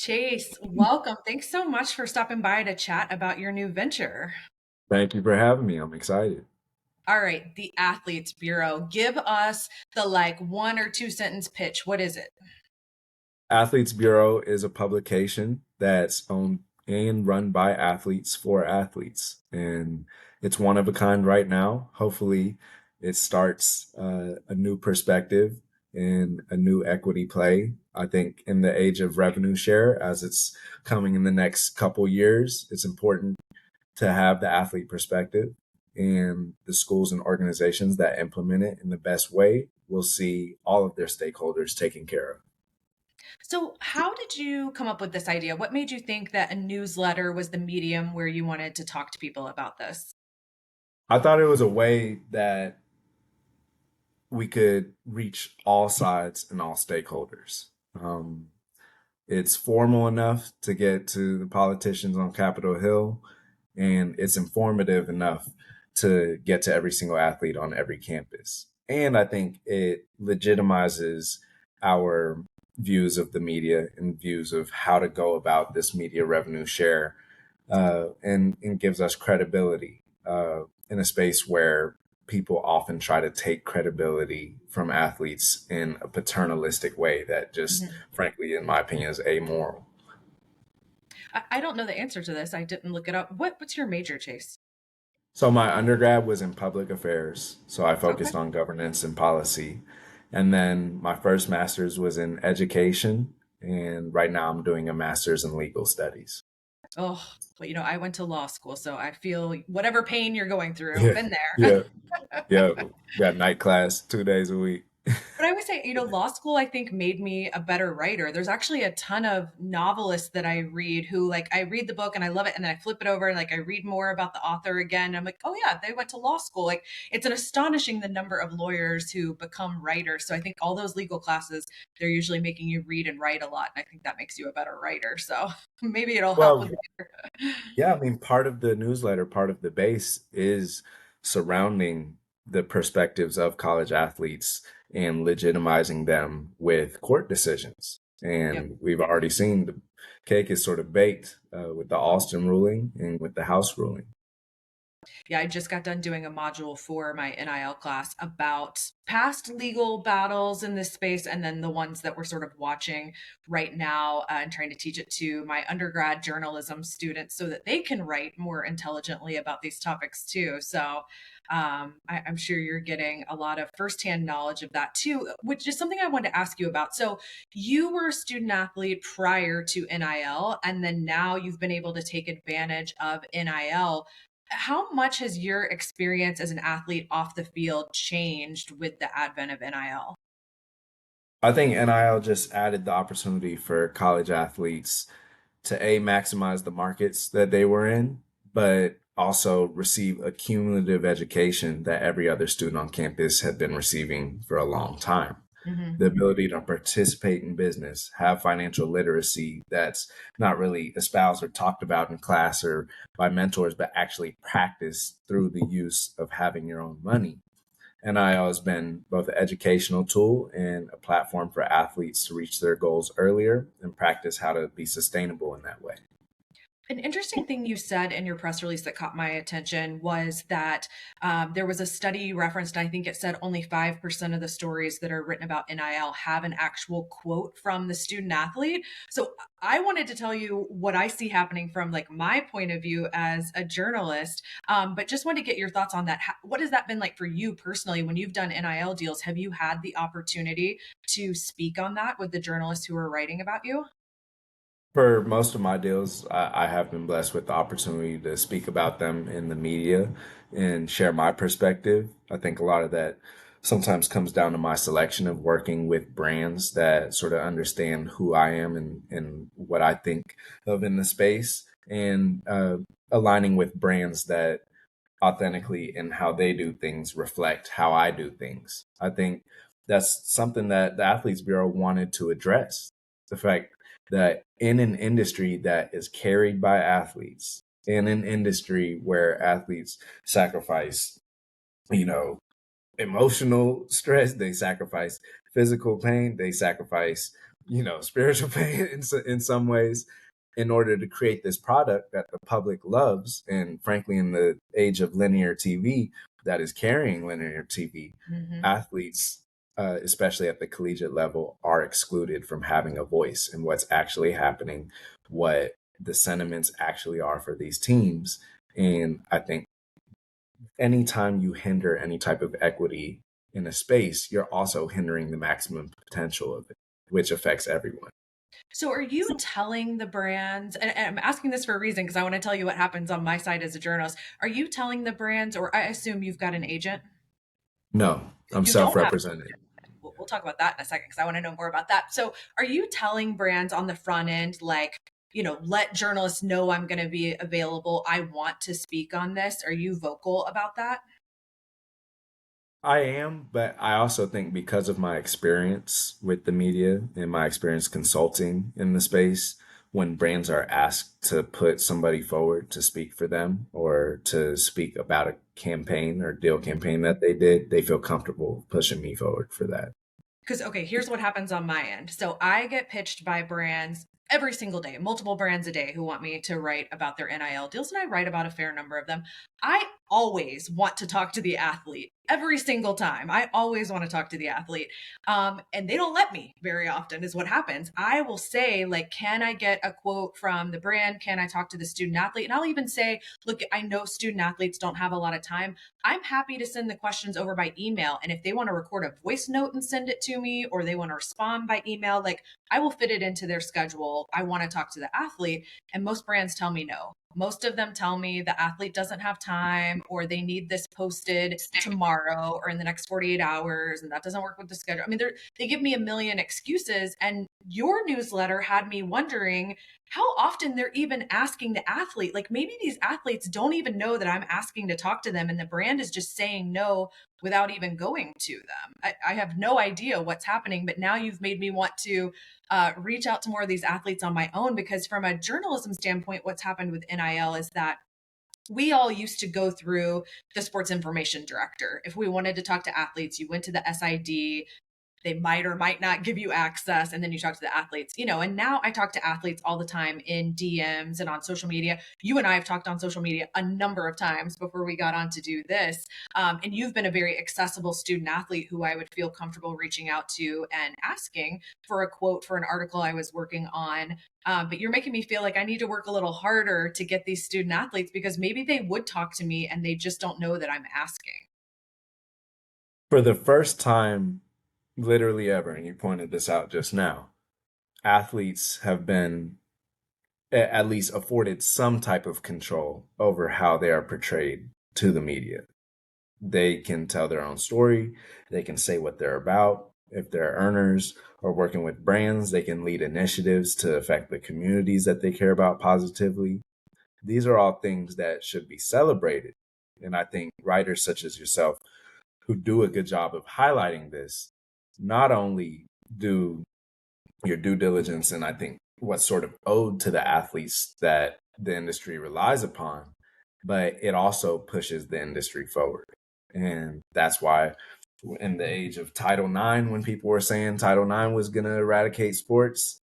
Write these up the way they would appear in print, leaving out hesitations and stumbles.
Chase, welcome. Thanks so much for stopping by to chat about your new venture. Thank you for having me. I'm excited. All right, the Athletes Bureau. Give us the one or two sentence pitch. What is it? Athletes Bureau is a publication that's owned and run by athletes for athletes. And it's one of a kind right now. Hopefully, it starts a new perspective and a new equity play. I think in the age of revenue share, as it's coming in the next couple years, it's important to have the athlete perspective, and the schools and organizations that implement it in the best way will see all of their stakeholders taken care of. So, how did you come up with this idea? What made you think that a newsletter was the medium where you wanted to talk to people about this? I thought it was a way that we could reach all sides and all stakeholders. Um, it's formal enough to get to the politicians on Capitol Hill, and it's informative enough to get to every single athlete on every campus. And I think it legitimizes our views of the media and views of how to go about this media revenue share, and gives us credibility in a space where people often try to take credibility from athletes in a paternalistic way that just, Mhm. frankly, in my opinion, is amoral. I don't know the answer to this. I didn't look it up. What's your major, Chase? So my undergrad was in public affairs, so I Okay. focused on governance and policy. And then my first master's was in education, and right now I'm doing a master's in legal studies. Oh, well, I went to law school, so I feel whatever pain you're going through. Yeah, Been there. yeah, yeah. Got night class 2 days a week. But I would say, law school, I think, made me a better writer. There's actually a ton of novelists that I read who, I read the book and I love it. And then I flip it over and, I read more about the author again. And I'm like, oh, yeah, they went to law school. It's an astonishing the number of lawyers who become writers. So I think all those legal classes, they're usually making you read and write a lot. And I think that makes you a better writer. So maybe it'll help with Well, later. yeah, I mean, part of the newsletter, part of the base is surrounding the perspectives of college athletes and legitimizing them with court decisions. Yep. And we've already seen the cake is sort of baked with the Alston ruling and with the House ruling. Yeah, I just got done doing a module for my NIL class about past legal battles in this space and then the ones that we're sort of watching right now, and trying to teach it to my undergrad journalism students so that they can write more intelligently about these topics too. So I'm sure you're getting a lot of firsthand knowledge of that too, which is something I wanted to ask you about. So you were a student athlete prior to NIL, and then now you've been able to take advantage of NIL. How much has your experience as an athlete off the field changed with the advent of NIL? I think NIL just added the opportunity for college athletes to maximize the markets that they were in, but also receive a cumulative education that every other student on campus had been receiving for a long time. Hmm. The ability to participate in business, have financial literacy that's not really espoused or talked about in class or by mentors, but actually practiced through the use of having your own money. NIL has been both an educational tool and a platform for athletes to reach their goals earlier and practice how to be sustainable in that way. An interesting thing you said in your press release that caught my attention was that there was a study you referenced. I think it said only 5% of the stories that are written about NIL have an actual quote from the student athlete. So I wanted to tell you what I see happening from my point of view as a journalist, but just wanted to get your thoughts on that. What has that been like for you personally when you've done NIL deals? Have you had the opportunity to speak on that with the journalists who are writing about you? For most of my deals, I have been blessed with the opportunity to speak about them in the media and share my perspective. I think a lot of that sometimes comes down to my selection of working with brands that sort of understand who I am and what I think of in the space, and aligning with brands that authentically and how they do things reflect how I do things. I think that's something that the Athletes Bureau wanted to address. The fact that in an industry that is carried by athletes, in an industry where athletes sacrifice, you know, emotional stress, they sacrifice physical pain, they sacrifice spiritual pain in some ways in order to create this product that the public loves. And frankly, in the age of linear TV that is carrying linear TV, Hmm. athletes, especially at the collegiate level, are excluded from having a voice in what's actually happening, what the sentiments actually are for these teams. And I think anytime you hinder any type of equity in a space, you're also hindering the maximum potential of it, which affects everyone. So are you telling the brands, and I'm asking this for a reason because I want to tell you what happens on my side as a journalist. Are you telling the brands, or I assume you've got an agent? No, I'm You don't have, self-represented. we'll talk about that in a second because I want to know more about that. So are you telling brands on the front end, like, let journalists know I'm going to be available. I want to speak on this. Are you vocal about that? I am, but I also think because of my experience with the media and my experience consulting in the space, when brands are asked to put somebody forward to speak for them or to speak about a campaign or deal campaign that they did, they feel comfortable pushing me forward for that. Because, okay, here's what happens on my end. So I get pitched by brands every single day, multiple brands a day who want me to write about their NIL deals, and I write about a fair number of them. I always want to talk to the athlete every single time. I always want to talk to the athlete. And they don't let me very often, is what happens. I will say, like, can I get a quote from the brand? Can I talk to the student athlete? And I'll even say, look, I know student athletes don't have a lot of time. I'm happy to send the questions over by email. And if they want to record a voice note and send it to me, or they want to respond by email, like, I will fit it into their schedule. I want to talk to the athlete. And most brands tell me no. Most of them tell me the athlete doesn't have time, or they need this posted tomorrow or in the next 48 hours, and that doesn't work with the schedule. I mean, they give me a million excuses. And your newsletter had me wondering how often they're even asking the athlete. Like, maybe these athletes don't even know that I'm asking to talk to them, and the brand is just saying no without even going to them. I have no idea what's happening, but now you've made me want to reach out to more of these athletes on my own, because from a journalism standpoint, what's happened with NIL is that we all used to go through the sports information director. If we wanted to talk to athletes, you went to the SID. They might or might not give you access, and then you talk to the athletes. And now I talk to athletes all the time in DMs and on social media. You and I have talked on social media a number of times before we got on to do this. And you've been a very accessible student athlete who I would feel comfortable reaching out to and asking for a quote for an article I was working on. But you're making me feel like I need to work a little harder to get these student athletes, because maybe they would talk to me and they just don't know that I'm asking. For the first time, literally ever, and you pointed this out just now, athletes have been at least afforded some type of control over how they are portrayed to the media. They can tell their own story. They can say what they're about. If they're earners or working with brands, they can lead initiatives to affect the communities that they care about positively. These are all things that should be celebrated. And I think writers such as yourself, who do a good job of highlighting this, not only do your due diligence and I think what's sort of owed to the athletes that the industry relies upon, but it also pushes the industry forward. And that's why in the age of Title IX, when people were saying Title IX was going to eradicate sports,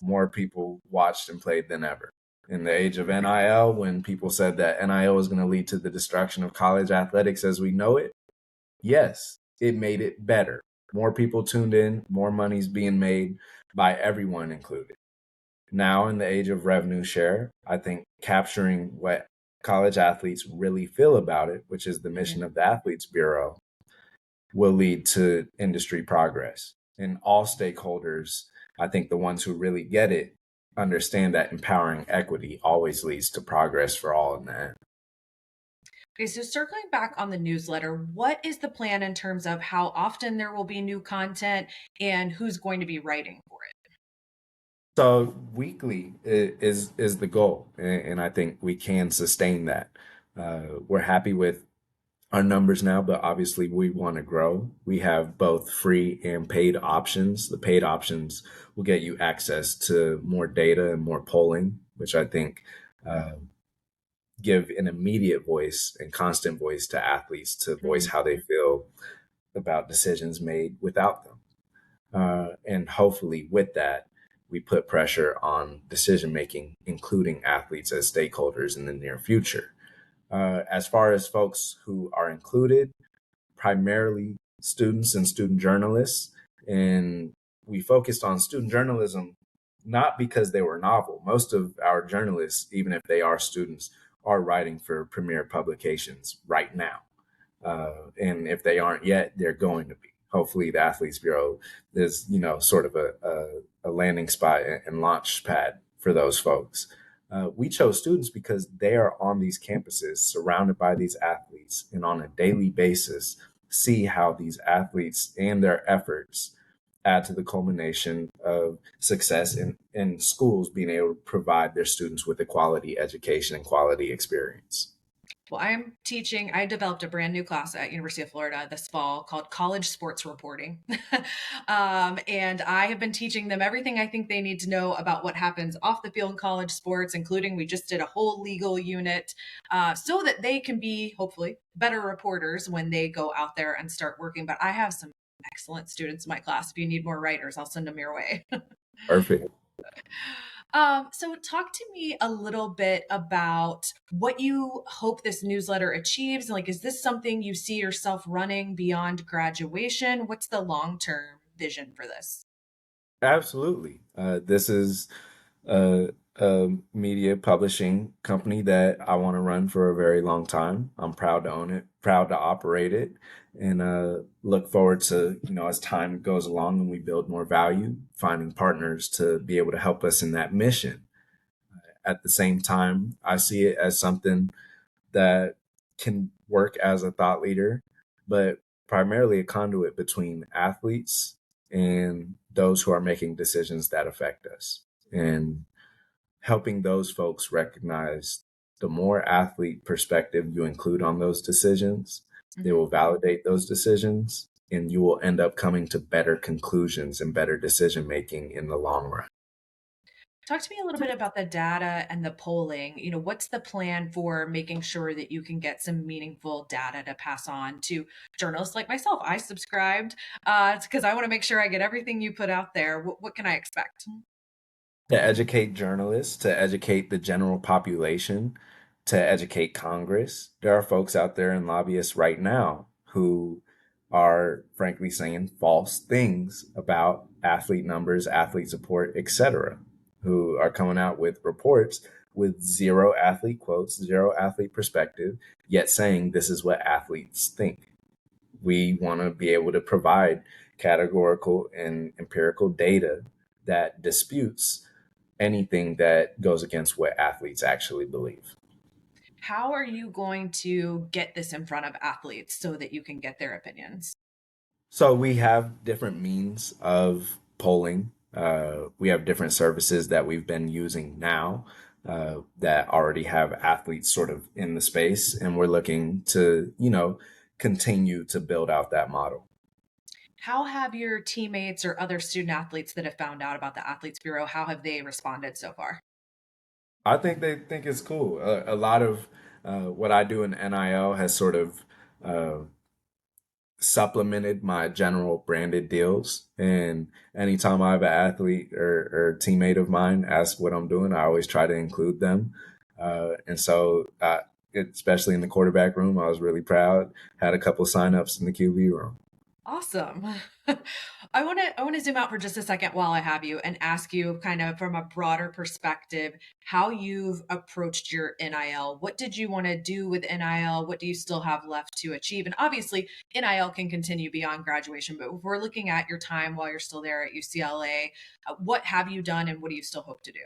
more people watched and played than ever. In the age of NIL, when people said that NIL was going to lead to the destruction of college athletics as we know it, yes, it made it better. More people tuned in, more money's being made by everyone included. Now, in the age of revenue share, I think capturing what college athletes really feel about it, which is the mission Mhm. of the Athletes Bureau, will lead to industry progress. And all stakeholders, I think the ones who really get it, understand that empowering equity always leads to progress for all in the end. Okay, so circling back on the newsletter, what is the plan in terms of how often there will be new content and who's going to be writing for it? So weekly is the goal, and I think we can sustain that. We're happy with our numbers now, but obviously we want to grow. We have both free and paid options. The paid options will get you access to more data and more polling, which I think uh, give an immediate voice and constant voice to athletes to voice Mhm. how they feel about decisions made without them. And hopefully, with that, we put pressure on decision making, including athletes as stakeholders in the near future. As far as folks who are included, primarily students and student journalists. And we focused on student journalism not because they were novel. Most of our journalists, even if they are students, are writing for premier publications right now. And if they aren't yet, they're going to be. Hopefully, the Athletes Bureau is, sort of a landing spot and launch pad for those folks. We chose students because they are on these campuses, surrounded by these athletes, and on a daily basis, see how these athletes and their efforts add to the culmination of success in schools being able to provide their students with a quality education and quality experience. Well, I developed a brand new class at University of Florida this fall called College Sports Reporting. And I have been teaching them everything I think they need to know about what happens off the field in college sports, including we just did a whole legal unit so that they can be, hopefully, better reporters when they go out there and start working. But I have some excellent students in my class. If you need more writers, I'll send them your way. Perfect. So talk to me a little bit about what you hope this newsletter achieves. Like, is this something you see yourself running beyond graduation? What's the long-term vision for this? Absolutely. This is a media publishing company that I want to run for a very long time. I'm proud to own it, proud to operate it, and look forward to, as time goes along and we build more value, finding partners to be able to help us in that mission. At the same time, I see it as something that can work as a thought leader, but primarily a conduit between athletes and those who are making decisions that affect us. And helping those folks recognize the more athlete perspective you include on those decisions, they Mhm. will validate those decisions and you will end up coming to better conclusions and better decision making in the long run. Talk to me a little bit about the data and the polling. What's the plan for making sure that you can get some meaningful data to pass on to journalists like myself? I subscribed because I want to make sure I get everything you put out there. What can I expect? To educate journalists, to educate the general population, to educate Congress. There are folks out there and lobbyists right now who are frankly saying false things about athlete numbers, athlete support, etc., who are coming out with reports with zero athlete quotes, zero athlete perspective, yet saying this is what athletes think. We want to be able to provide categorical and empirical data that disputes anything that goes against what athletes actually believe. How are you going to get this in front of athletes so that you can get their opinions? So we have different means of polling. We have different services that we've been using now that already have athletes sort of in the space, and we're looking to, continue to build out that model. How have your teammates or other student athletes that have found out about the Athletes Bureau, how have they responded so far? I think they think it's cool. A lot of what I do in NIL has sort of uh, supplemented my general branded deals. And anytime I have an athlete or teammate of mine ask what I'm doing, I always try to include them. Especially in the quarterback room, I was really proud. Had a couple signups in the QB room. Awesome. I want to zoom out for just a second while I have you and ask you kind of from a broader perspective how you've approached your NIL. What did you want to do with NIL? What do you still have left to achieve? And obviously, NIL can continue beyond graduation, but if we're looking at your time while you're still there at UCLA, what have you done and what do you still hope to do?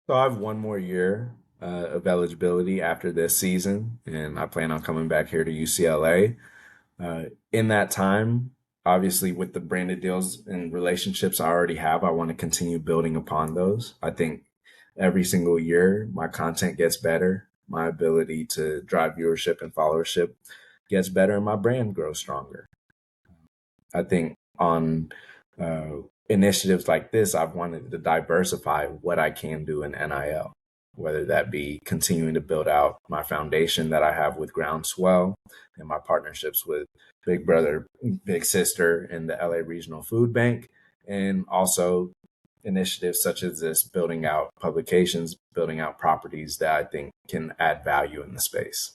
So I have one more year of eligibility after this season, and I plan on coming back here to UCLA. In that time, obviously, with the branded deals and relationships I already have, I want to continue building upon those. I think every single year, my content gets better, my ability to drive viewership and followership gets better, and my brand grows stronger. I think on uh, initiatives like this, I've wanted to diversify what I can do in NIL, whether that be continuing to build out my foundation that I have with Groundswell and my partnerships with Big Brother, Big Sister, and the LA Regional Food Bank, and also initiatives such as this, building out publications, building out properties that I think can add value in the space.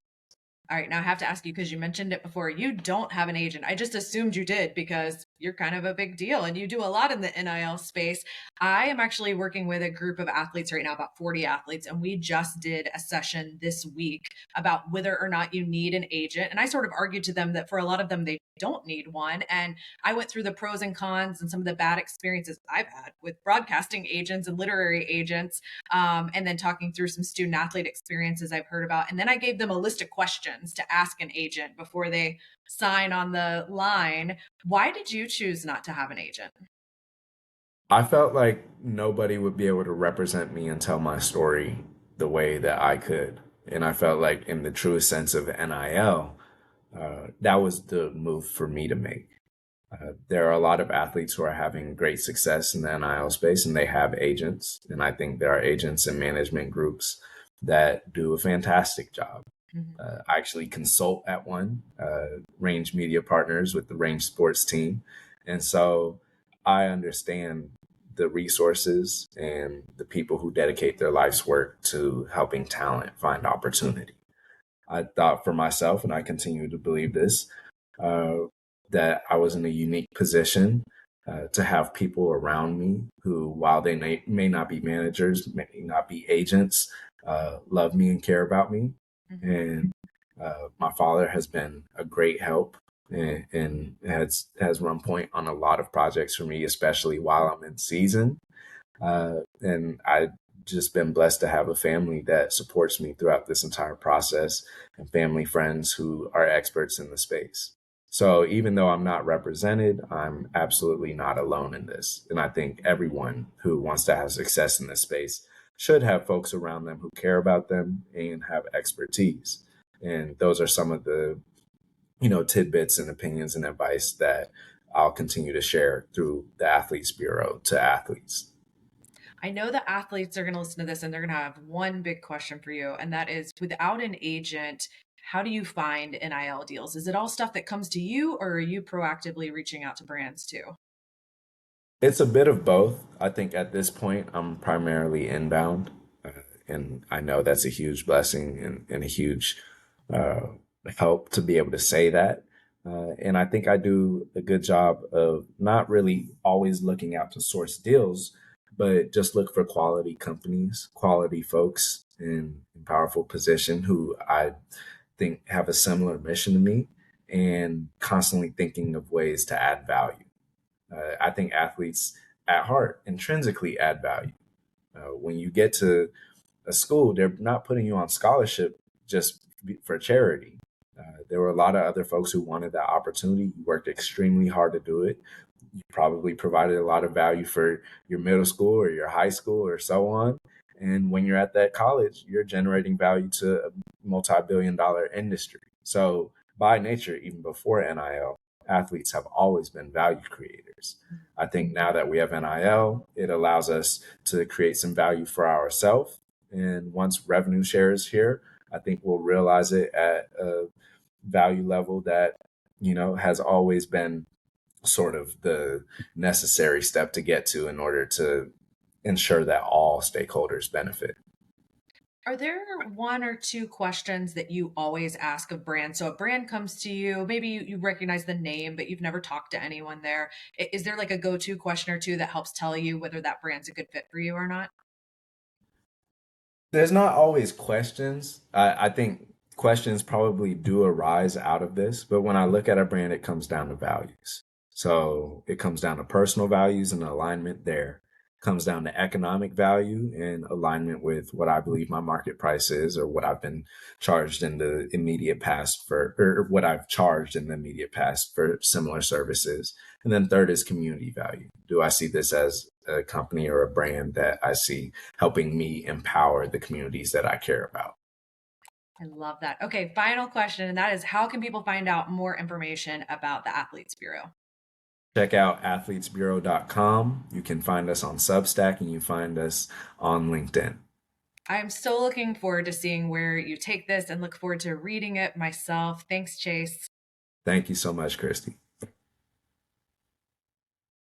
All right, now I have to ask you because you mentioned it before. You don't have an agent. I just assumed you did because you're kind of a big deal and you do a lot in the NIL space. I am actually working with a group of athletes right now, about 40 athletes, and we just did a session this week about whether or not you need an agent. And I sort of argued to them that for a lot of them, they don't need one. And I went through the pros and cons and some of the bad experiences I've had with broadcasting agents and literary agents, and then talking through some student athlete experiences I've heard about. And then I gave them a list of questions to ask an agent before they sign on the line. Why did you choose not to have an agent? I felt like nobody would be able to represent me and tell my story the way that I could. And I felt like, in the truest sense of NIL, that was the move for me to make. There are a lot of athletes who are having great success in the NIL space, and they have agents. And I think there are agents and management groups that do a fantastic job. Mhm. I actually consult at one, Range Media Partners with the Range Sports team. And so I understand the resources and the people who dedicate their life's work to helping talent find opportunity. I thought for myself, and I continue to believe this, uh, that I was in a unique position to have people around me who, while they may not be managers, may not be agents, love me and care about me. Mhm. And my father has been a great help, and has run point on a lot of projects for me, especially while I'm in season. And I've just been blessed to have a family that supports me throughout this entire process, and family friends who are experts in the space. So even though I'm not represented, I'm absolutely not alone in this. And I think everyone who wants to have success in this space should have folks around them who care about them and have expertise. And those are some of the, tidbits and opinions and advice that I'll continue to share through the Athletes Bureau to athletes. I know the athletes are going to listen to this and they're going to have one big question for you. And that is, without an agent, how do you find NIL deals? Is it all stuff that comes to you, or are you proactively reaching out to brands too? It's a bit of both. I think at this point, I'm primarily inbound. Uh, and I know that's a huge blessing, and a huge uh, help to be able to say that. And I think I do a good job of not really always looking out to source deals, but just look for quality companies, quality folks in powerful position who I think have a similar mission to me, and constantly thinking of ways to add value. I think athletes at heart intrinsically add value. When you get to a school, they're not putting you on scholarship just for charity. There were a lot of other folks who wanted that opportunity. You worked extremely hard to do it. You probably provided a lot of value for your middle school or your high school or so on. And when you're at that college, you're generating value to a multi-billion-dollar industry. So by nature, even before NIL, athletes have always been value creators. I think now that we have NIL, it allows us to create some value for ourselves. And once revenue share is here, I think we'll realize it at a value level that, has always been sort of the necessary step to get to in order to ensure that all stakeholders benefit. Are there one or two questions that you always ask of brands? So a brand comes to you, maybe you recognize the name, but you've never talked to anyone there. Is there like a go-to question or two that helps tell you whether that brand's a good fit for you or not? There's not always questions. I think questions probably do arise out of this, but when I look at a brand, it comes down to values. So it comes down to personal values and alignment there. Comes down to economic value and alignment with what I believe my market price is, or what I've been charged in the immediate past for, or what I've charged in the immediate past for similar services. And then third is community value. Do I see this as a company or a brand that I see helping me empower the communities that I care about? I love that. Okay, final question, and that is, how can people find out more information about the Athletes Bureau? Check out athletesbureau.com. You can find us on Substack, and you find us on LinkedIn. I'm so looking forward to seeing where you take this and look forward to reading it myself. Thanks, Chase. Thank you so much, Christy.